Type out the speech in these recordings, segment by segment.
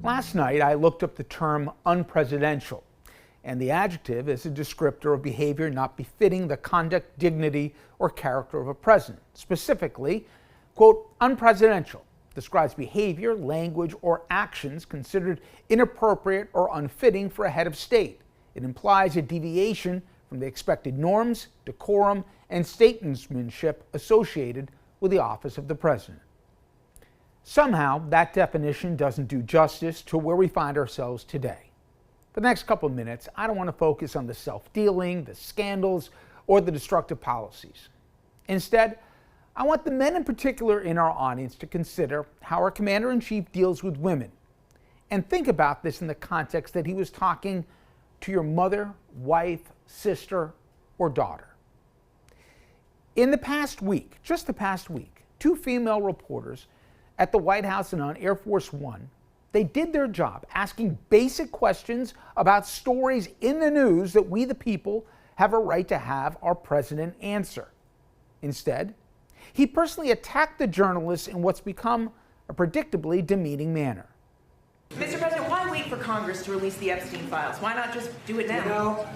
Last night, I looked up the term unpresidential, and the adjective is a descriptor of behavior not befitting the conduct, dignity, or character of a president. Specifically, quote, unpresidential describes behavior, language, or actions considered inappropriate or unfitting for a head of state. It implies a deviation from the expected norms, decorum, and statesmanship associated with the office of the president. Somehow, that definition doesn't do justice to where we find ourselves today. For the next couple of minutes, I don't want to focus on the self-dealing, the scandals, or the destructive policies. Instead, I want the men in particular in our audience to consider how our commander-in-chief deals with women. And think about this in the context that he was talking to your mother, wife, sister, or daughter. In the past week, just the past week, 2 female reporters at the White House and on Air Force One, they did their job asking basic questions about stories in the news that we the people have a right to have our president answer. Instead, he personally attacked the journalists in what's become a predictably demeaning manner. Mr. President, why wait for Congress to release the Epstein files? Why not just do it now? You know,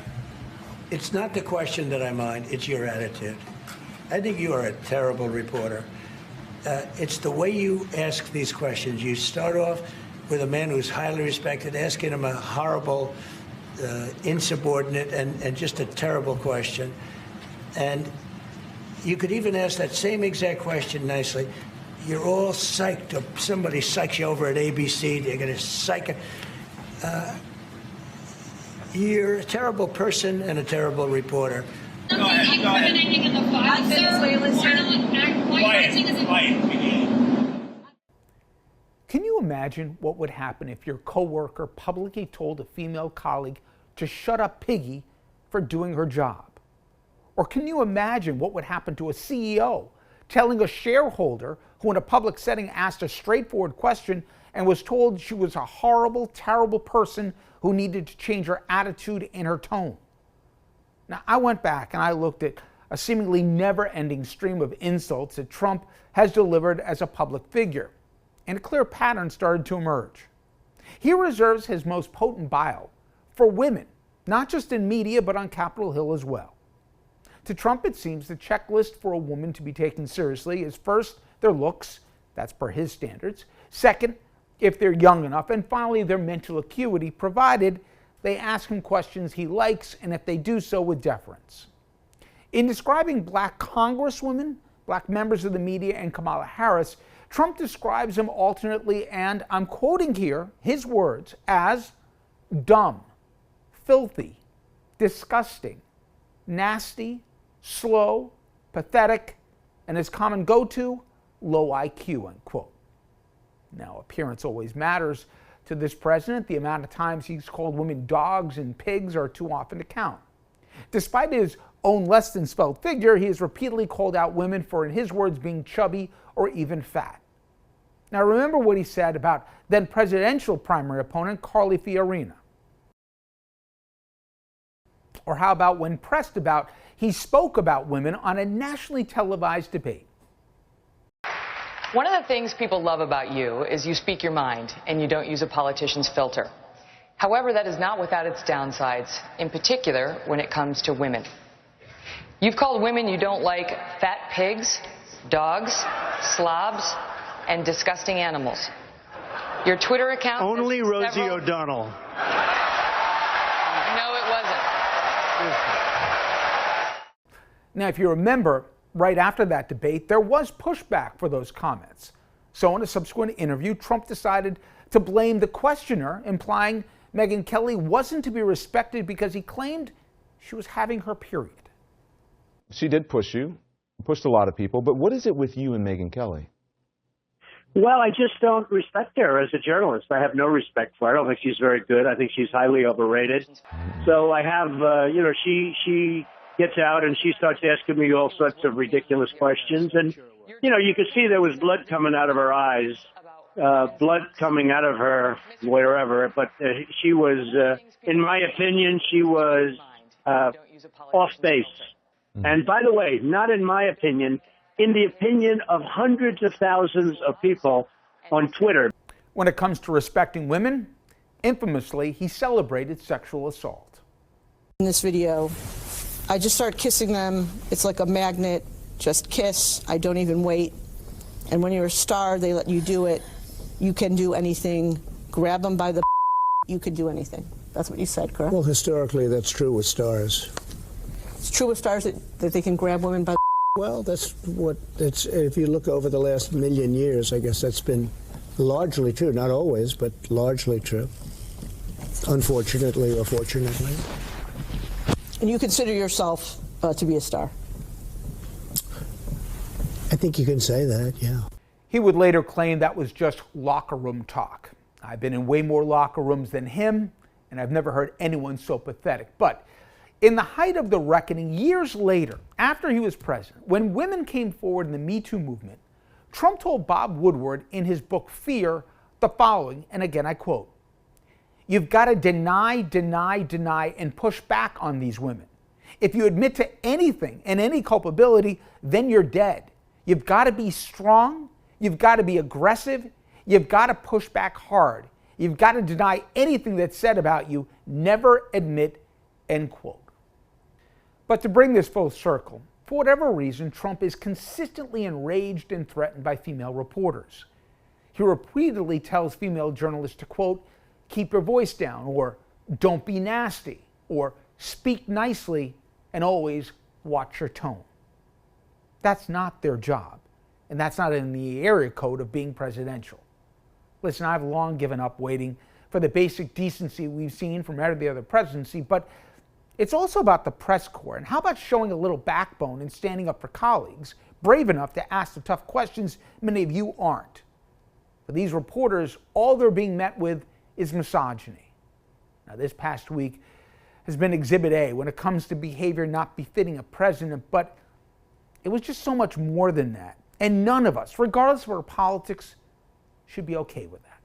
it's not the question that I mind, it's your attitude. I think you are a terrible reporter. It's the way you ask these questions. You start off with a man who's highly respected, asking him a horrible, insubordinate, and just a terrible question. And you could even ask that same exact question nicely. You're all psyched, or somebody psychs you over at ABC, they're going to psych it. You're a terrible person and a terrible reporter. Incriminating in the file, Can you imagine what would happen if your coworker publicly told a female colleague to shut up Piggy for doing her job? Or can you imagine what would happen to a CEO telling a shareholder who in a public setting asked a straightforward question and was told she was a horrible, terrible person who needed to change her attitude and her tone? Now, I went back and I looked at a seemingly never-ending stream of insults that Trump has delivered as a public figure, and a clear pattern started to emerge. He reserves his most potent bile for women, not just in media, but on Capitol Hill as well. To Trump, it seems the checklist for a woman to be taken seriously is first, their looks, that's per his standards. Second, if they're young enough. And finally, their mental acuity, provided they ask him questions he likes, and if they do so with deference. In describing black congresswomen, black members of the media, and Kamala Harris, Trump describes them alternately, and I'm quoting here his words, as dumb, filthy, disgusting, nasty, slow, pathetic, and his common go-to, low IQ, unquote. Now, appearance always matters to this president. The amount of times he's called women dogs and pigs are too often to count. Despite his own less than svelte figure, he has repeatedly called out women for, in his words, being chubby or even fat. Now, remember what he said about then presidential primary opponent Carly Fiorina. Or how about when pressed about, he spoke about women on a nationally televised debate. One of the things people love about you is you speak your mind and you don't use a politician's filter. However, that is not without its downsides, in particular when it comes to women. You've called women you don't like fat pigs, dogs, slobs, and disgusting animals. Your Twitter account... Only Rosie O'Donnell. No, it wasn't. Now, if you remember, right after that debate, there was pushback for those comments. So in a subsequent interview, Trump decided to blame the questioner, implying Megyn Kelly wasn't to be respected because he claimed she was having her period. She did push you, pushed a lot of people, but what is it with you and Megyn Kelly? Well, I just don't respect her as a journalist. I have no respect for her. I don't think she's very good. I think she's highly overrated. So I have, she gets out and she starts asking me all sorts of ridiculous questions. And, you could see there was blood coming out of her eyes, blood coming out of her wherever. But she was, in my opinion, she was off base. And by the way, not in my opinion, in the opinion of hundreds of thousands of people on Twitter. When it comes to respecting women, infamously, he celebrated sexual assault. In this video, I just start kissing them. It's like a magnet, just kiss. I don't even wait. And when you're a star, they let you do it. You can do anything. Grab them by the you can do anything. That's what you said, correct? Well, historically, that's true with stars. It's true with stars that they can grab women by the Well, that's what it's. If you look over the last million years, I guess that's been largely true. Not always, but largely true. Unfortunately or fortunately. And you consider yourself to be a star? I think you can say that, yeah. He would later claim that was just locker room talk. I've been in way more locker rooms than him, and I've never heard anyone so pathetic. But in the height of the reckoning, years later, after he was president, when women came forward in the Me Too movement, Trump told Bob Woodward in his book Fear the following, and again I quote, "You've got to deny, deny, deny, and push back on these women. If you admit to anything and any culpability, then you're dead. You've got to be strong. You've got to be aggressive. You've got to push back hard. You've got to deny anything that's said about you. Never admit," end quote. But to bring this full circle, for whatever reason, Trump is consistently enraged and threatened by female reporters. He repeatedly tells female journalists to, quote, "keep your voice down," or "don't be nasty," or "speak nicely," and always watch your tone. That's not their job, and that's not in the area code of being presidential. Listen, I've long given up waiting for the basic decency we've seen from every other presidency, but it's also about the press corps. And how about showing a little backbone and standing up for colleagues, brave enough to ask the tough questions many of you aren't? For these reporters, all they're being met with is misogyny. Now, this past week has been Exhibit A when it comes to behavior not befitting a president, but it was just so much more than that. And none of us, regardless of our politics, should be okay with that.